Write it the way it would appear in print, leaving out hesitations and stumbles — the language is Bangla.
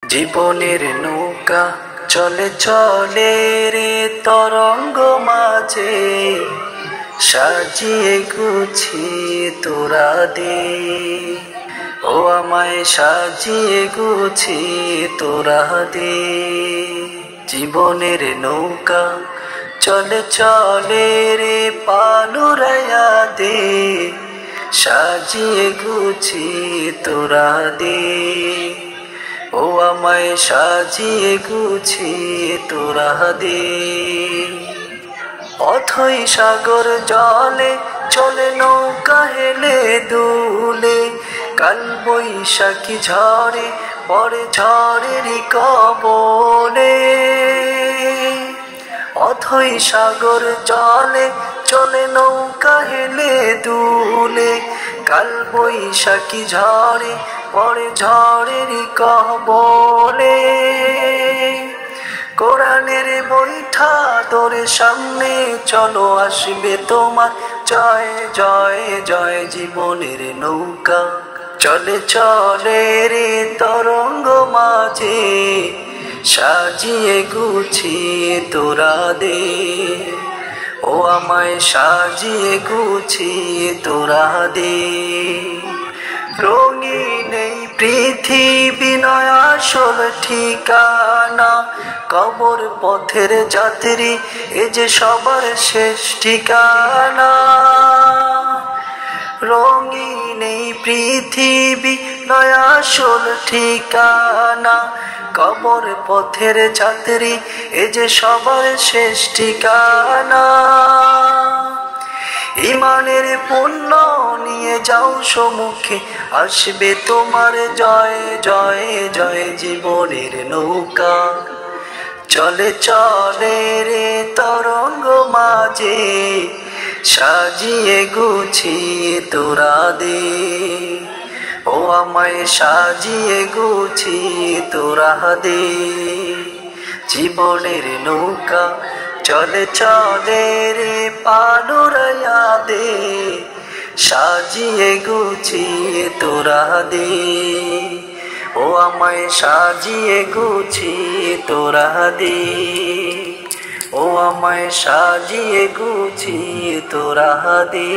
জীবনের নৌকা চলে চলে রে তরঙ্গ মাঝে, সাজিয়ে গুছিয়ে তোরা দে। ও আমায় সাজিয়ে গুছিয়ে তোরা দে। জীবনের নৌকা চলে চলে রে পালুরায়া দে, সাজিয়ে গুছিয়ে তোরা দে। ও আমায় সাজিয়ে গুছিয়ে তোরা দে। অথই সাগর জলে চলে নৌকা হেলে দুলে, কাল বৈশাখী ঝড়ে পড়ে ঝড়েরই কবলে। অথই সাগর জলে চলে নৌকা হেলে দুলে, কাল বৈশাখী ঝড়ে পড়ে ঝড়েরই কবলে। কোরআনের বৈঠা তোরে সামনে চলো, আসবে তোমার জয় জয় জয়। জীবনের নৌকা চলে চলে রে তরঙ্গ মাঝে, সাজিয়ে গুছিয়ে তোরা দে। ও আমায় সাজিয়ে গুছিয়ে তোরা দে। রঙিন এই পৃথিবী নয় আসল ঠিকানা, কবর পথের যাত্রী এ যে সবার শেষ ঠিকানা। রঙিন এই পৃথিবী নয় আসল ঠিকানা, কবর পথের যাত্রী এ যে সবার শেষ ঠিকানা। ইমানের পুণ্য নিয়ে যাও সম্মুখে, আসবে তোমার জয় জয় জয়। জীবনের নৌকা চলে চলে রে তরঙ্গ মাঝে, সাজিয়ে গুছিয়ে তোরা দে। ও আমায় সাজিয়ে গুছিয়ে তোরা দে। জীবনের নৌকা চলে চলে রে পালুরায়া দে, সাজিয়ে গুছিয়ে তোরা দে। ও আমায় সাজিয়ে গুছিয়ে তোরা দে। ও আমায় সাজিয়ে গুছিয়ে তোরা দে।